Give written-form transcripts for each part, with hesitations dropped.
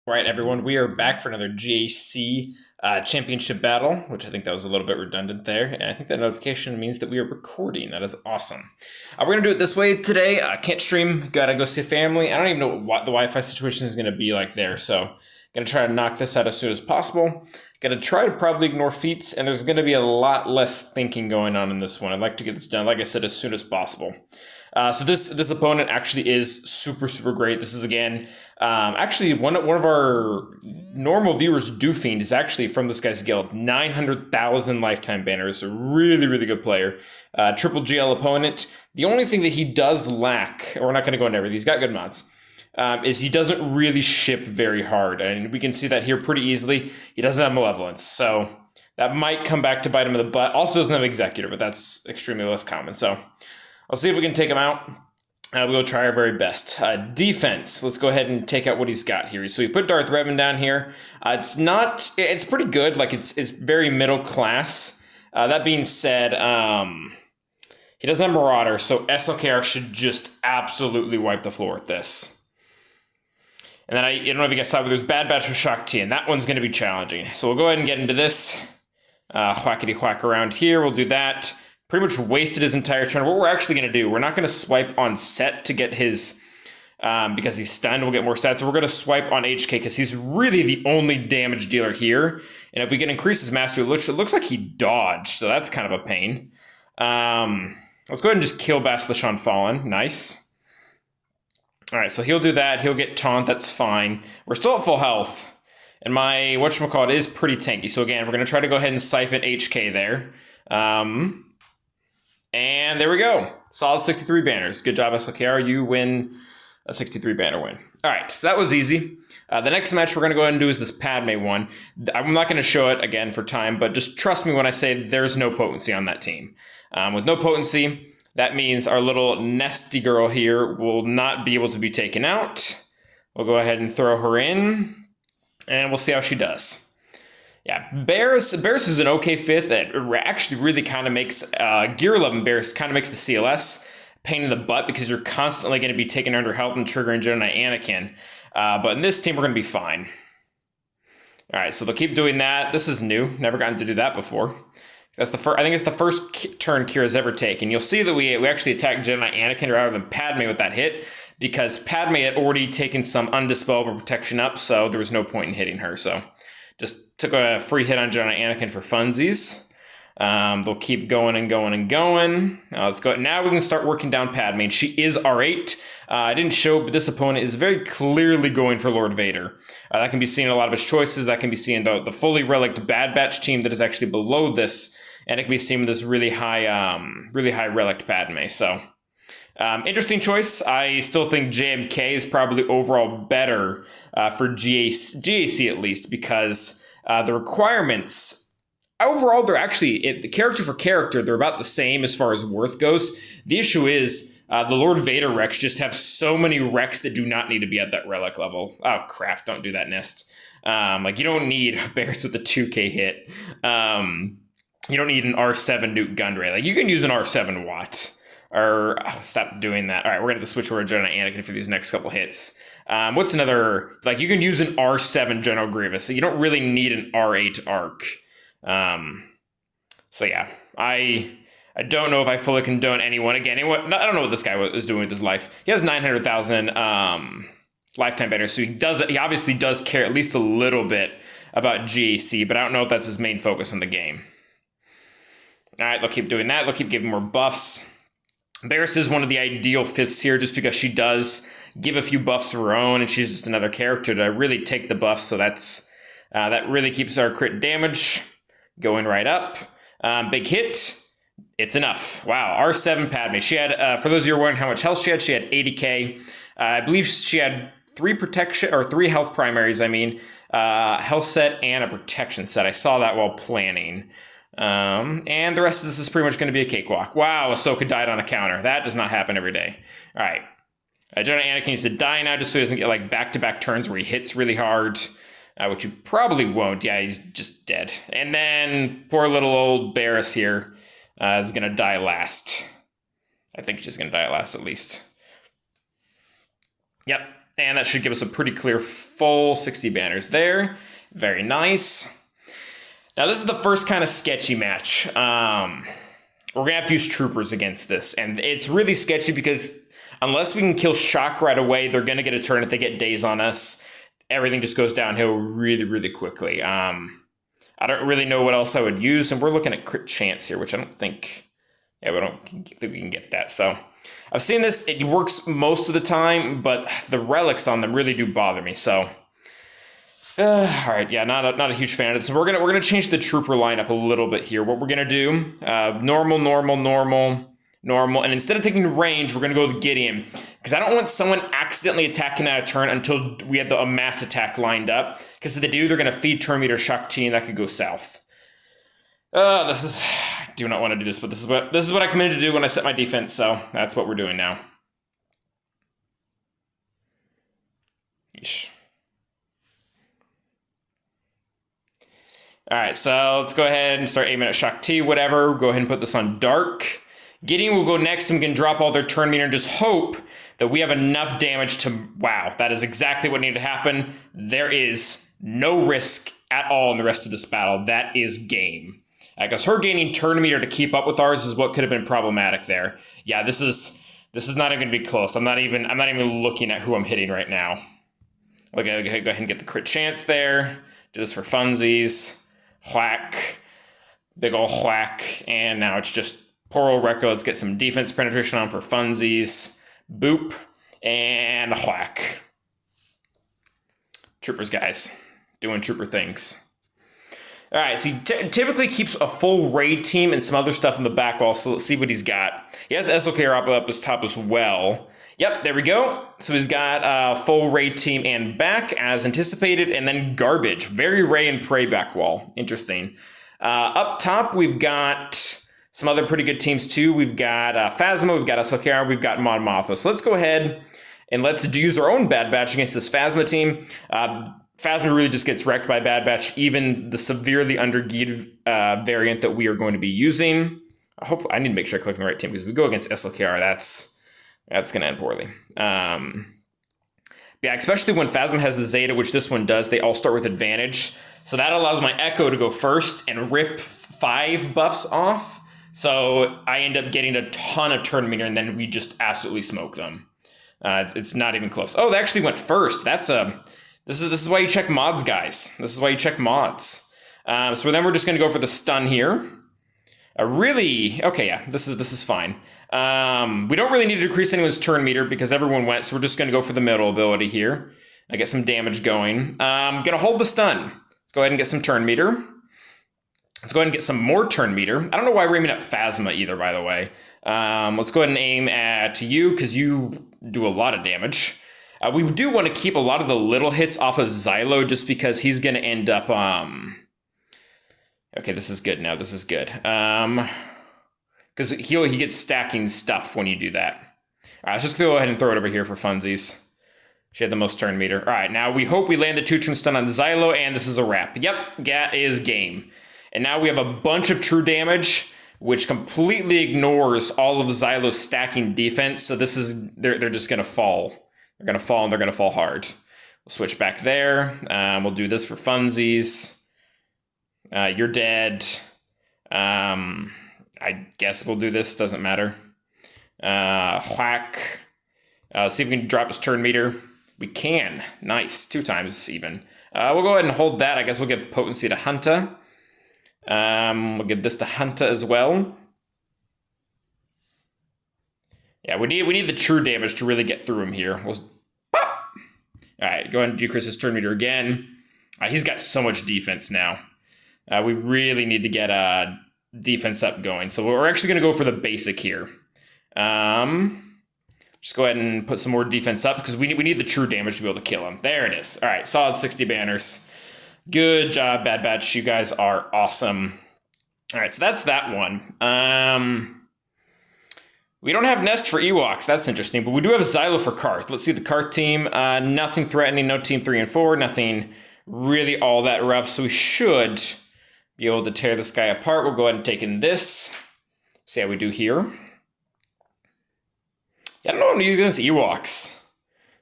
Right, everyone, we are back for another GAC championship battle, which I think that was a little bit redundant there. And I think that notification means that we are recording. That is awesome. We're going to do it this way today. Can't stream. Got to go see family. I don't even know what the Wi-Fi situation is going to be like there. So going to try to knock this out as soon as possible. Going to try to probably ignore feats. And there's going to be a lot less thinking going on in this one. I'd like to get this done, like I said, as soon as possible. So this opponent actually is super great. This is again actually one of our normal viewers, Dooffiend, is actually from this guy's guild. 900,000 lifetime banners. A really good player. Triple GL opponent. The only thing that he does lack, or we're not going to go into everything. He's got good mods. Is he doesn't really ship very hard, and we can see that here pretty easily. He doesn't have malevolence, so that might come back to bite him in the butt. Also doesn't have executor, but that's extremely less common. So I'll see if we can take him out. We'll try our very best. Defense. Let's go ahead and take out what he's got here. So we put Darth Revan down here. It's pretty good. Like it's very middle class. That being said, he doesn't have Marauder, so SLKR should just absolutely wipe the floor with this. And then I don't know if you guys saw, but there's Bad Batch with Shock T, and that one's going to be challenging. So we'll go ahead and get into this. Whackety whack around here. We'll do that. Pretty much wasted his entire turn. What we're actually going to do, we're not going to swipe on set to get his, because he's stunned, we'll get more stats. So we're going to swipe on HK because he's really the only damage dealer here. And if we can increase his mastery, it looks like he dodged, so that's kind of a pain. Let's go ahead and just kill Basilishan Fallen. Nice. All right, so he'll do that. He'll get taunt. That's fine. We're still at full health. And my whatchamacallit is pretty tanky. So again, we're going to try to go ahead and siphon HK there. And there we go. Solid 63 banners. Good job, SLKR. You win a 63 banner win. All right, so that was easy. The next match we're going to go ahead and do is this Padme one. I'm not going to show it again for time, but just trust me when I say there's no potency on that team. With no potency, that means our little nesty girl here will not be able to be taken out. We'll go ahead and throw her in, and we'll see how she does. Yeah, Barris is an okay fifth. It actually really kind of makes Gear 11 Barris kind of makes the CLS pain in the butt because you're constantly going to be taking under health and triggering Jedi Anakin. But in this team, we're going to be fine. All right, so they'll keep doing that. This is new. Never gotten to do that before. That's the first. I think it's the first turn Kira's ever taken. You'll see that we actually attacked Jedi Anakin rather than Padme with that hit because Padme had already taken some undispellable protection up, so there was no point in hitting her. So just took a free hit on Jedi Anakin for funsies. They'll keep going and going and going. Let's go. Now we can start working down Padme. And she is R8. I didn't show, but this opponent is very clearly going for Lord Vader. That can be seen in a lot of his choices. That can be seen in the fully relicked Bad Batch team that is actually below this. And it can be seen with this really high relict Padme. So interesting choice. I still think JMK is probably overall better for GAC at least because the requirements overall they're actually the character for character they're about the same as far as worth goes. The issue is the Lord Vader Rex just have so many Rex that do not need to be at that relic level. Oh crap! Don't do that, Nest. Like you don't need Bears with a 2K hit. You don't need an R7 nuke gun ray. Like you can use an R7 Watt. Or stop doing that. All right, we're gonna have to switch over to Jedi Anakin for these next couple hits. What's another? Like you can use an R7 General Grievous, so you don't really need an R8 Arc. So yeah, I don't know if I fully condone anyone. Again, I don't know what this guy is doing with his life. He has 900,000 lifetime banners, so he obviously does care at least a little bit about GAC, but I don't know if that's his main focus in the game. All right, they'll keep doing that. They'll keep giving more buffs. Barris is one of the ideal fifths here just because she does give a few buffs of her own, and she's just another character to really take the buffs, so that really keeps our crit damage going right up. Big hit. It's enough. Wow, R7 Padme. She had, for those of you who are wondering how much health she had 80k. I believe she had 3 health primaries, health set and a protection set. I saw that while planning. And the rest of this is pretty much going to be a cakewalk. Wow, Ahsoka died on a counter. That does not happen every day. All right. Jedi Anakin needs to die now just so he doesn't get like back-to-back turns where he hits really hard, which you probably won't. Yeah, he's just dead. And then poor little old Barris here is going to die last. I think she's going to die last at least. Yep. And that should give us a pretty clear full 60 banners there. Very nice. Now this is the first kind of sketchy match. We're going to have to use troopers against this. And it's really sketchy because unless we can kill Shock right away, they're going to get a turn if they get days on us. Everything just goes downhill really, really quickly. I don't really know what else I would use. And we're looking at crit chance here, which I don't think... Yeah, we don't think we can get that. So I've seen this. It works most of the time, but the relics on them really do bother me. So... all right, yeah, not a huge fan of this. So we're gonna change the trooper lineup a little bit here. What we're gonna do, normal, and instead of taking range, we're gonna go with Gideon because I don't want someone accidentally attacking out of turn until we have a mass attack lined up. Because if they do, they're gonna feed turn meter Shock T, and that could go south. I do not want to do this, but this is what I committed to do when I set my defense. So that's what we're doing now. Yeesh. All right, so let's go ahead and start aiming at Shock T, whatever. Go ahead and put this on Dark. Gideon will go next and we can drop all their turn meter and just hope that we have enough damage to... Wow, that is exactly what needed to happen. There is no risk at all in the rest of this battle. That is game. Because her gaining turn meter to keep up with ours is what could have been problematic there. Yeah, this is not even going to be close. I'm not even looking at who I'm hitting right now. Okay, go ahead and get the crit chance there. Do this for funsies. Whack, big ol' whack, and now it's just poor old Rekko. Let's get some defense penetration on for funsies. Boop, and a whack. Troopers, guys, doing trooper things. All right, so he typically keeps a full raid team and some other stuff in the back wall, so let's see what he's got. He has SLK up his top as well. Yep, there we go. So he's got a full raid team and back as anticipated, and then garbage. Very Ray and Prey back wall. Interesting. Up top, we've got some other pretty good teams too. We've got Phasma, we've got SLKR, we've got Mon Mothma. So let's go ahead and let's use our own Bad Batch against this Phasma team. Phasma really just gets wrecked by Bad Batch, even the severely under-geared variant that we are going to be using. Hopefully, I need to make sure I click on the right team because if we go against SLKR, that's going to end poorly. Yeah, especially when Phasma has the Zeta, which this one does, they all start with advantage. So that allows my Echo to go first and rip 5 buffs off. So I end up getting a ton of turn meter, and then we just absolutely smoke them. It's not even close. Oh, they actually went first. This is why you check mods, guys. This is why you check mods. So then we're just going to go for the stun here. Okay, yeah, this is fine. We don't really need to decrease anyone's turn meter because everyone went, so we're just going to go for the middle ability here. I get some damage going. I'm going to hold the stun. Let's go ahead and get some turn meter. Let's go ahead and get some more turn meter. I don't know why we're aiming at Phasma either, by the way. Let's go ahead and aim at you because you do a lot of damage. We do want to keep a lot of the little hits off of Xylo just because he's going to end up... Okay, this is good now. This is good. Because he gets stacking stuff when you do that. All right, let's just go ahead and throw it over here for funsies. She had the most turn meter. All right, now we hope we land the 2-turn stun on Xylo, and this is a wrap. Yep, GAT is game. And now we have a bunch of true damage, which completely ignores all of Xylo's stacking defense. So this is, they're just going to fall. They're going to fall, and they're going to fall hard. We'll switch back there. We'll do this for funsies. You're dead. I guess we'll do this. Doesn't matter. Whack. See if we can drop his turn meter. We can. Nice. 2 times even. We'll go ahead and hold that. I guess we'll give potency to Hunta. We'll give this to Hunta as well. Yeah, we need the true damage to really get through him here. Pop! All right, go ahead and decrease his turn meter again. He's got so much defense now. We really need to get defense up going. So we're actually going to go for the basic here. Just go ahead and put some more defense up because we need the true damage to be able to kill him. There it is. All right, solid 60 banners. Good job, Bad Batch. You guys are awesome. All right, so that's that one. We don't have Nest for Ewoks. That's interesting, but we do have Xylo for Karth. Let's see the Karth team. Nothing threatening. No team 3 and 4. Nothing really all that rough. So we should be able to tear this guy apart. We'll go ahead and take in this. See how we do here. Yeah, I don't know what I'm using this Ewoks.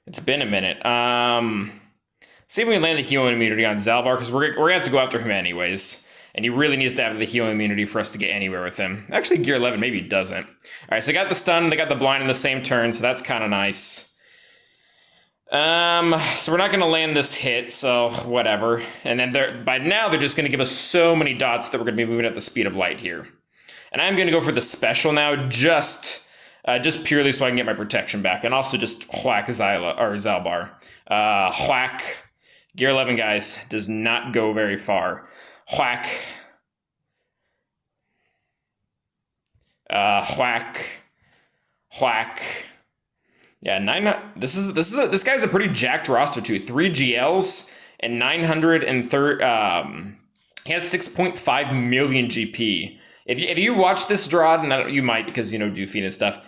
It's been a minute. See if we can land the healing immunity on Zalbar, because we're going to have to go after him anyways. And he really needs to have the healing immunity for us to get anywhere with him. Actually, gear 11 maybe he doesn't. All right, so they got the stun, they got the blind in the same turn, so that's kind of nice. So we're not going to land this hit, so whatever. And then by now, they're just going to give us so many dots that we're going to be moving at the speed of light here. And I'm going to go for the special now, just purely so I can get my protection back. And also just whack Zalbar. Whack. Gear 11, guys, does not go very far. Whack. Whack. Whack. Yeah, this guy's a pretty jacked roster too. 3 GLs and 930. He has 6.5 million GP. If you watch this draw, and you might because Doofy and stuff.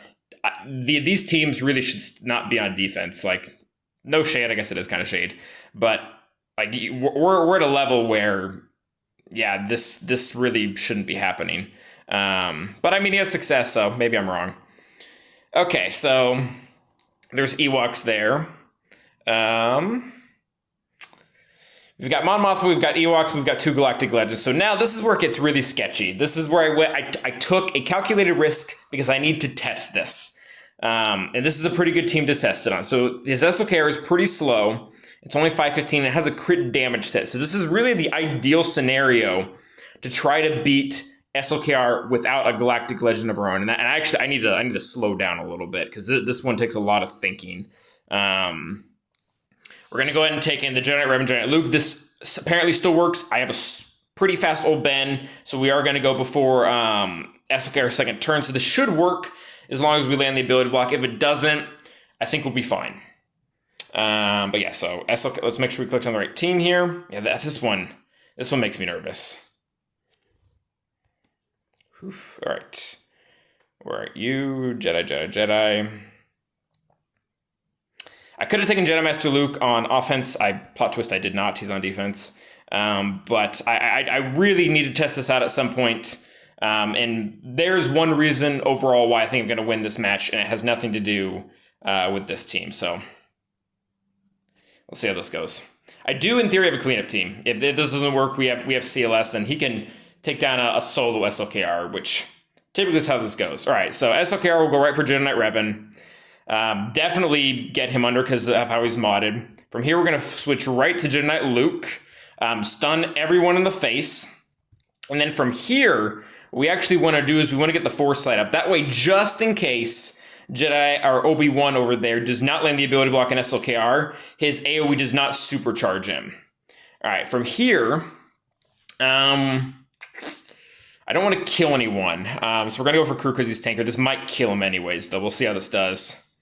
These teams really should not be on defense. Like, no shade. I guess it is kind of shade, but like we're at a level where, yeah, this really shouldn't be happening. But I mean, he has success, so maybe I'm wrong. Okay, so. There's Ewoks there. We've got Mon Mothma, we've got Ewoks, we've got 2 Galactic Legends. So now this is where it gets really sketchy. This is where I took a calculated risk because I need to test this. And this is a pretty good team to test it on. So his SOKR is pretty slow. It's only 515. It has a crit damage set. So this is really the ideal scenario to try to beat SLKR without a Galactic Legend of our own. And actually, I need to slow down a little bit because this one takes a lot of thinking. We're going to go ahead and take in the Jedi Knight Revan, Jedi Knight Luke. This apparently still works. I have a pretty fast old Ben, so we are going to go before SLKR's second turn. So this should work as long as we land the ability block. If it doesn't, I think we'll be fine. But yeah, so SLK, let's make sure we click on the right team here. Yeah, this one makes me nervous. Oof. All right. Where are you? Jedi. I could have taken Jedi Master Luke on offense. Plot twist, I did not. He's on defense. But I really need to test this out at some point. And there's one reason overall why I think I'm going to win this match, and it has nothing to do with this team. So we'll see how this goes. I do, in theory, have a cleanup team. If this doesn't work, we have CLS, and he can take down a solo SLKR, which typically is how this goes. All right, so SLKR will go right for Jedi Knight Revan. Definitely get him under because of how he's modded. From here, we're going to switch right to Jedi Knight Luke. Stun everyone in the face. And then from here, what we actually want to do is we want to get the Force Light up. That way, just in case Jedi or Obi-Wan over there does not land the ability block in SLKR, his AoE does not supercharge him. All right, from here, I don't want to kill anyone, so we're going to go for Crew because he's tanker. This might kill him anyways, though. We'll see how this does.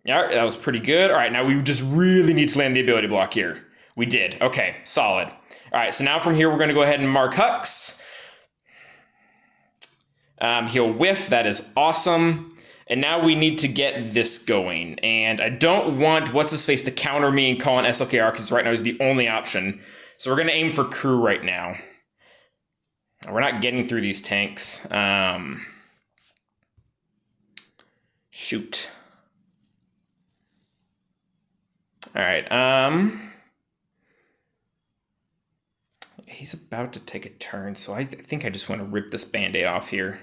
Yeah, that was pretty good. All right, now we just really need to land the ability block here. We did. Okay, solid. All right, so now from here, we're going to go ahead and mark Hux. He'll whiff. That is awesome. And now we need to get this going. And I don't want What's-His-Face to counter me and call an SLKR because right now he's the only option. So we're going to aim for Crew right now. We're not getting through these tanks. Shoot. All right. He's about to take a turn, so I think I just want to rip this Band-Aid off here.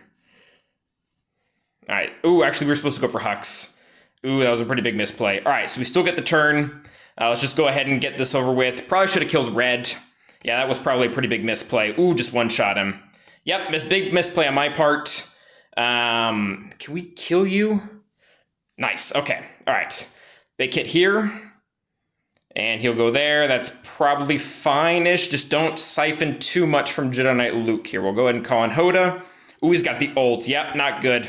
All right. Ooh, actually, we were supposed to go for Hux. Ooh, that was a pretty big misplay. All right, so we still get the turn. Let's just go ahead and get this over with. Probably should have killed Red. Yeah, that was probably a pretty big misplay. Ooh, just one-shot him. Yep, big misplay on my part. Can we kill you? Nice, okay. All right. Big hit here. And he'll go there. That's probably fine-ish. Just don't siphon too much from Jedi Knight Luke here. We'll go ahead and call on Hoda. Ooh, he's got the ult. Yep, not good.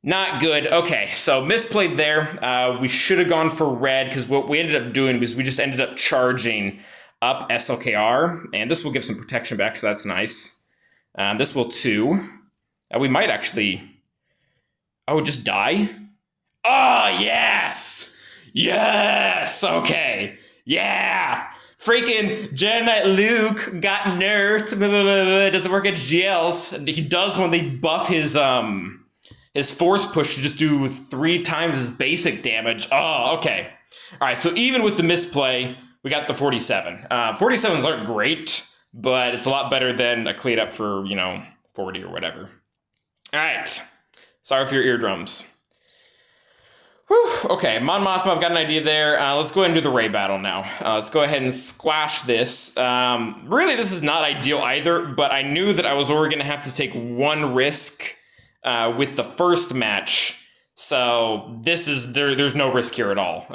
Not good. Okay, so misplayed there. We should have gone for red because what we ended up doing was we just ended up charging up SLKR. And this will give some protection back, so that's nice. This will too. We might actually... Oh, just die? Oh, yes! Yes! Okay. Yeah! Freaking Jedi Knight Luke got nerfed. It doesn't work against GLs. He does when they buff his force push to just do 3 times his basic damage. Oh, okay. All right, so even with the misplay, we got the 47. 47s aren't great, but it's a lot better than a clean up for, 40 or whatever. All right. Sorry for your eardrums. Whew. Okay, Mon Mothma, I've got an idea there. Let's go ahead and do the Ray battle now. Let's go ahead and squash this. Really, this is not ideal either, but I knew that I was only going to have to take one risk with the first match. So this is there's no risk here at all.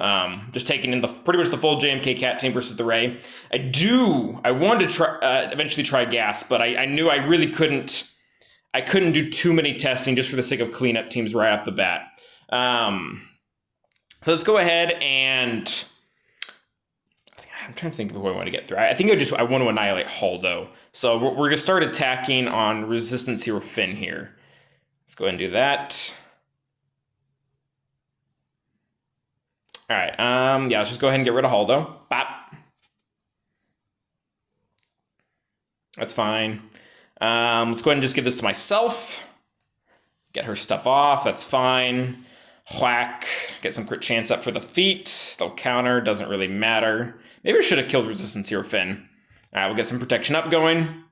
Just taking in pretty much the full JMK Cat team versus the Ray. I wanted to try eventually try Gas, but I knew I really couldn't. I couldn't do too many testing just for the sake of cleanup teams right off the bat. So let's go ahead and I'm trying to think of who I want to get through. I think I want to annihilate Haldo. So we're going to start attacking on Resistance Hero Finn here. Let's go ahead and do that. All right. Yeah, let's just go ahead and get rid of Haldo. Bop. That's fine. Let's go ahead and just give this to myself. Get her stuff off. That's fine. Whack. Get some crit chance up for the feet. They'll counter. Doesn't really matter. Maybe I should have killed Resistance Hero Finn. All right, we'll get some protection up going.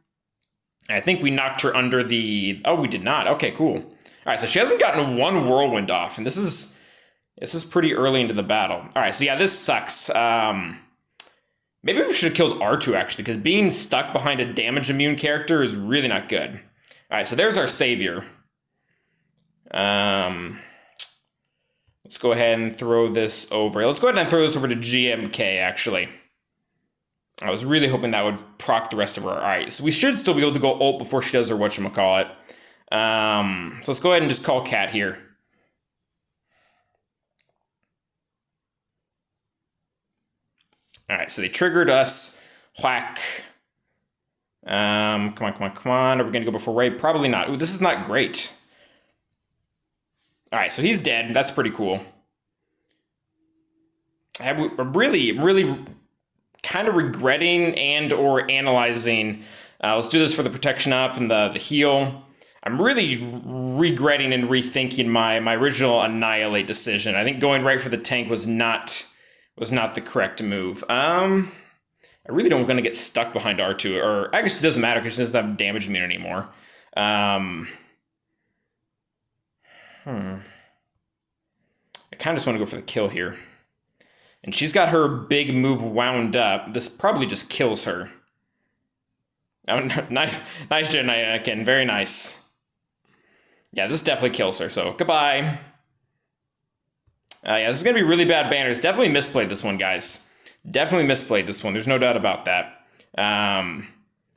I think we knocked her under the... Oh, we did not. Okay, cool. All right, so she hasn't gotten one whirlwind off, and this is pretty early into the battle. All right, so yeah, this sucks. Maybe we should have killed R2, actually, because being stuck behind a damage immune character is really not good. All right, so there's our savior. Let's go ahead and throw this over. Let's go ahead and throw this over to GMK, actually. I was really hoping that would proc the rest of her. All right, so we should still be able to go ult before she does her whatchamacallit. So let's go ahead and just call Cat here. All right, so they triggered us. Whack. Come on. Are we going to go before Ray? Probably not. Ooh, this is not great. All right, so he's dead. That's pretty cool. I'm really kind of regretting and or analyzing. Let's do this for the protection up and the heal. I'm really regretting and rethinking my original Annihilate decision. I think going right for the tank was not the correct move. I really don't want to get stuck behind R2, or I guess it doesn't matter because she doesn't have damage immune anymore. I kind of just want to go for the kill here. And she's got her big move wound up. This probably just kills her. Oh, nice Jen Anakin. Very nice. Yeah, this definitely kills her, so goodbye. Yeah, this is going to be really bad banners. Definitely misplayed this one, guys. Definitely misplayed this one. There's no doubt about that.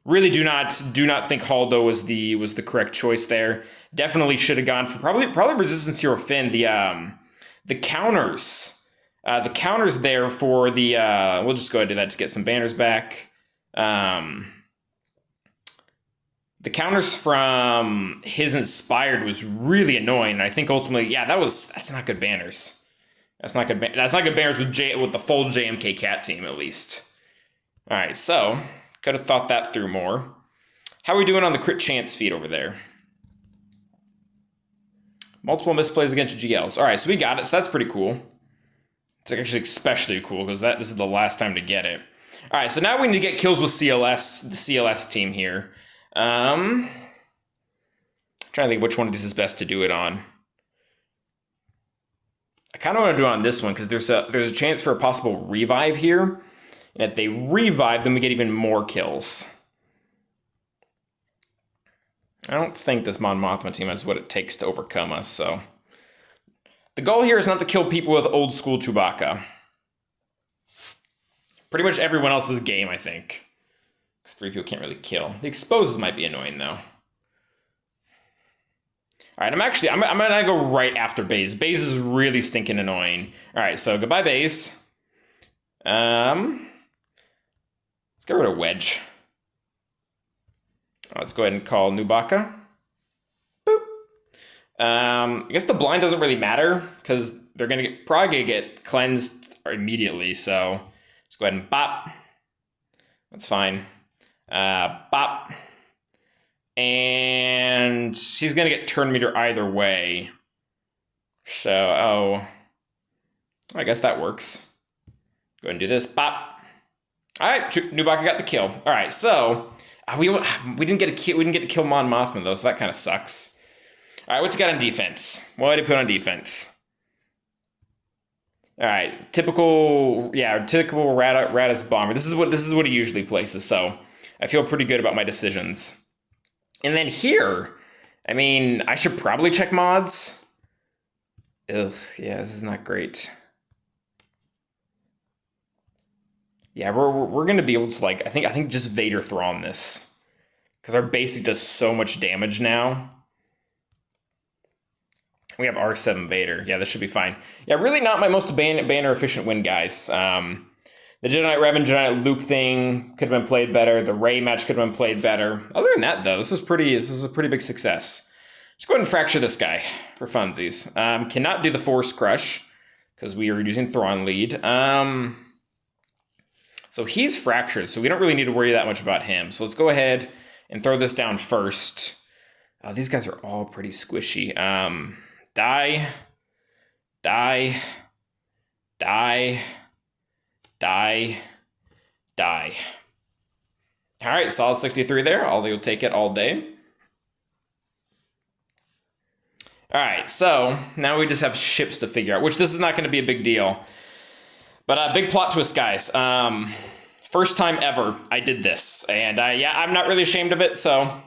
Really do not think Haldo was the correct choice there. Definitely should have gone for probably Resistance Hero Finn. The counters. The counters there for the we'll just go ahead and do that to get some banners back. The counters from his Inspired was really annoying. I think ultimately, yeah, that's not good banners. That's not good banners with the full JMK Cat team, at least. All right, so could have thought that through more. How are we doing on the crit chance feed over there? Multiple misplays against GLs. All right, so we got it. So that's pretty cool. It's actually especially cool because this is the last time to get it. All right, so now we need to get kills with CLS, the CLS team here. Trying to think which one of these is best to do it on. I kind of want to do it on this one because there's a chance for a possible revive here. And if they revive, then we get even more kills. I don't think this Mon Mothma team has what it takes to overcome us, so. The goal here is not to kill people with old school Chewbacca. Pretty much everyone else's game, I think. Because 3 people can't really kill. The exposes might be annoying, though. All right, I'm gonna go right after Baze. Baze is really stinking annoying. All right, so goodbye, Baze. Let's get rid of Wedge. Let's go ahead and call Nubaka. Boop. I guess the blind doesn't really matter because they're probably gonna get cleansed immediately. So let's go ahead and bop. That's fine. Bop. And he's going to get turn meter either way. So, I guess that works. Go ahead and do this. Pop. All right, Nubaka got the kill. All right, so we didn't get a kill. We didn't get to kill Mon Mothma though, so that kind of sucks. All right, what's he got on defense? What did he put on defense? All right, typical Radis bomber. This is what he usually places. So I feel pretty good about my decisions. And then here, I mean, I should probably check mods. Ugh, yeah, this is not great. Yeah, we're gonna be able to I think just Vader Thrawn this, because our basic does so much damage now. We have R7 Vader. Yeah, this should be fine. Yeah, really not my most banner efficient win, guys. The Jedi Knight Revan, Jedi Knight Luke thing could have been played better. The Rey match could have been played better. Other than that, though, this is a pretty big success. Just go ahead and fracture this guy for funsies. Cannot do the Force Crush because we are using Thrawn lead. So he's fractured, so we don't really need to worry that much about him. So let's go ahead and throw this down first. These guys are all pretty squishy. Die. All right, solid 63 there. You'll take it all day. All right, so now we just have ships to figure out, which this is not going to be a big deal. But big plot twist, guys. First time ever I did this. And I'm not really ashamed of it, so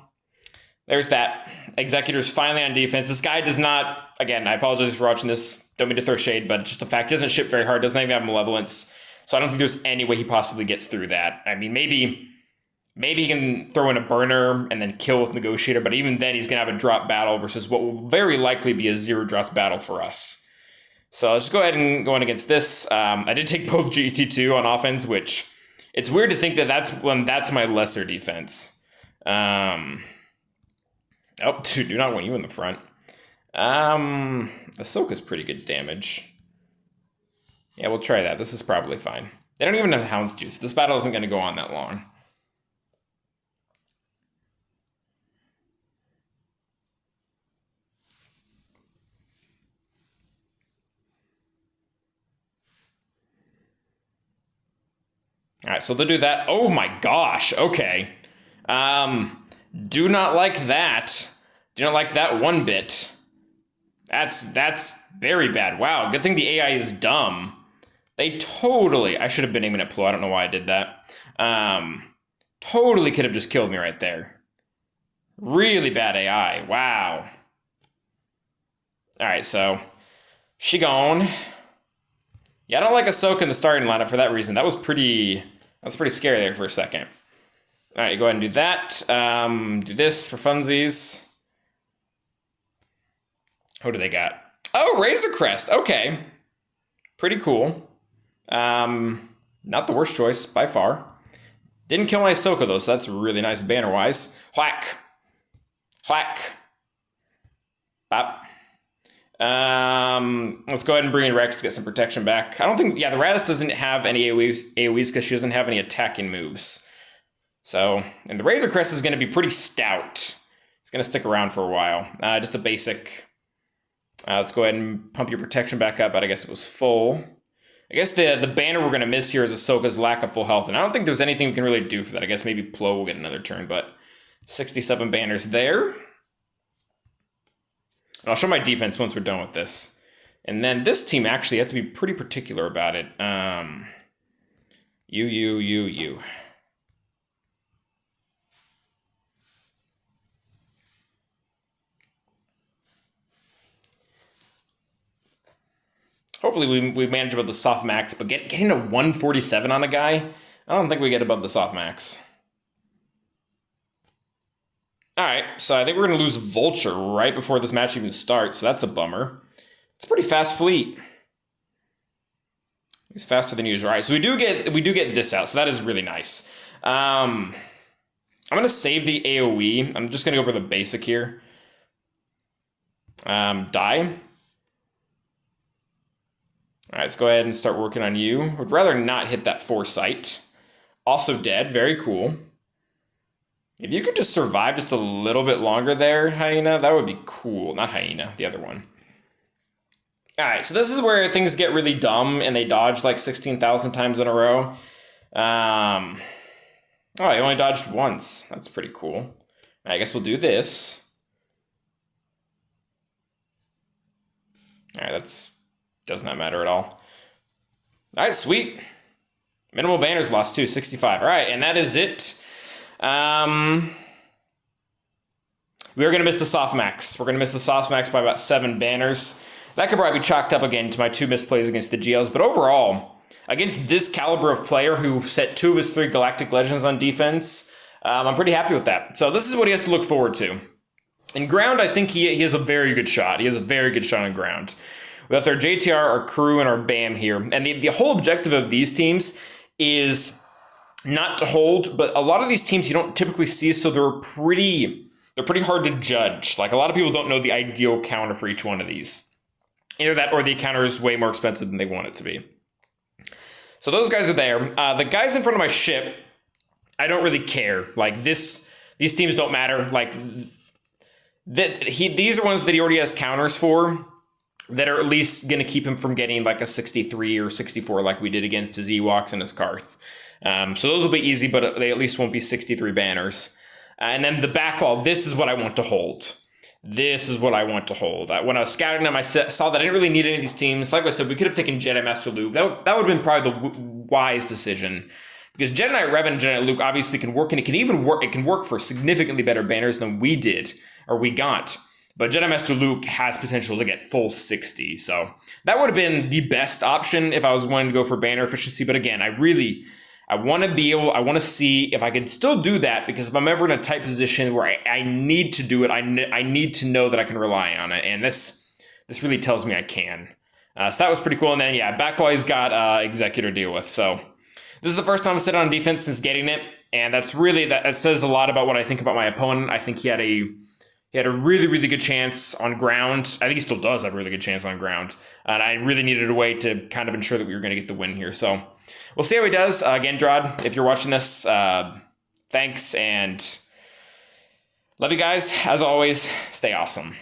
there's that. Executor's finally on defense. This guy does not, again, I apologize for watching this. Don't mean to throw shade, but it's just a fact. He doesn't ship very hard, doesn't even have malevolence. So I don't think there's any way he possibly gets through that. I mean, maybe he can throw in a burner and then kill with Negotiator, but even then he's going to have a drop battle versus what will very likely be a 0 drop battle for us. So let's just go ahead and go in against this. I did take both GT2 on offense, which it's weird to think that's my lesser defense. Oh, dude, do not want you in the front. Ahsoka's pretty good damage. Yeah, we'll try that. This is probably fine. They don't even have Houndstooth, so this battle isn't going to go on that long. All right, so they'll do that. Oh my gosh, okay. Do not like that. Do not like that one bit. That's very bad. Wow, good thing the AI is dumb. They totally, I should have been aiming at Plo. I don't know why I did that. Totally could have just killed me right there. Really bad AI, wow. All right, so she gone. Yeah, I don't like Ahsoka in the starting lineup for that reason. That was pretty scary there for a second. All right, go ahead and do that. Do this for funsies. Who do they got? Oh, Razor Crest. Okay. Pretty cool. Not the worst choice by far. Didn't kill my Ahsoka though, so that's really nice banner-wise. Whack. Whack. Bop. Let's go ahead and bring in Rex to get some protection back. I don't think, yeah, the Radis doesn't have any AoEs because she doesn't have any attacking moves. So, and the Razor Crest is going to be pretty stout. It's going to stick around for a while. Just a basic. Let's go ahead and pump your protection back up, but I guess it was full. I guess the banner we're going to miss here is Ahsoka's lack of full health, and I don't think there's anything we can really do for that. I guess maybe Plo will get another turn, but 67 banners there. And I'll show my defense once we're done with this. And then this team actually has to be pretty particular about it. You. Hopefully we manage above the soft max, but getting a 147 on a guy, I don't think we get above the soft max. All right, so I think we're going to lose Vulture right before this match even starts, so that's a bummer. It's a pretty fast fleet. It's faster than usual. All right, so we do get this out, so that is really nice. I'm going to save the AoE. I'm just going to go over the basic here. Die. All right, let's go ahead and start working on you. Would rather not hit that Foresight. Also dead, very cool. If you could just survive just a little bit longer there, Hyena, that would be cool. Not Hyena, the other one. All right, so this is where things get really dumb and they dodge like 16,000 times in a row. Oh, I only dodged once. That's pretty cool. I guess we'll do this. All right, does not matter at all. All right, sweet. Minimal banners lost too, 65. All right, and that is it. We are going to miss the softmax. We're going to miss the softmax by about 7 banners. That could probably be chalked up again to my 2 misplays against the GLs, but overall, against this caliber of player who set 2 of his 3 Galactic Legends on defense, I'm pretty happy with that. So this is what he has to look forward to. In ground, I think he has a very good shot. He has a very good shot on ground. We have our JTR, our crew, and our BAM here. And the whole objective of these teams is not to hold, but a lot of these teams you don't typically see, so they're pretty hard to judge. Like, a lot of people don't know the ideal counter for each one of these. Either that or the counter is way more expensive than they want it to be. So those guys are there. The guys in front of my ship, I don't really care. Like, these teams don't matter. Like, these are ones that he already has counters for that are at least going to keep him from getting like a 63 or 64 like we did against his Ewoks and his Karth. So those will be easy, but they at least won't be 63 banners. And then the back wall, this is what I want to hold. This is what I want to hold. When I was scouting them, I saw that I didn't really need any of these teams. Like I said, we could have taken Jedi Master Luke. That would have been probably the wise decision. Because Jedi Knight Revan and Jedi Knight Luke obviously can work, and it can even work. It can work for significantly better banners than we did, or we got. But Jedi Master Luke has potential to get full 60. So that would have been the best option if I was wanting to go for banner efficiency. But again, I want to see if I can still do that, because if I'm ever in a tight position where I need to do it, I need to know that I can rely on it. And this really tells me I can. So that was pretty cool. And then, yeah, Backwall he's got Executor deal with. So this is the first time I sit on defense since getting it. And that says a lot about what I think about my opponent. I think he had a really, really good chance on ground. I think he still does have a really good chance on ground. And I really needed a way to kind of ensure that we were going to get the win here. So we'll see how he does. Again, Drod, if you're watching this, thanks, and love you guys. As always, stay awesome.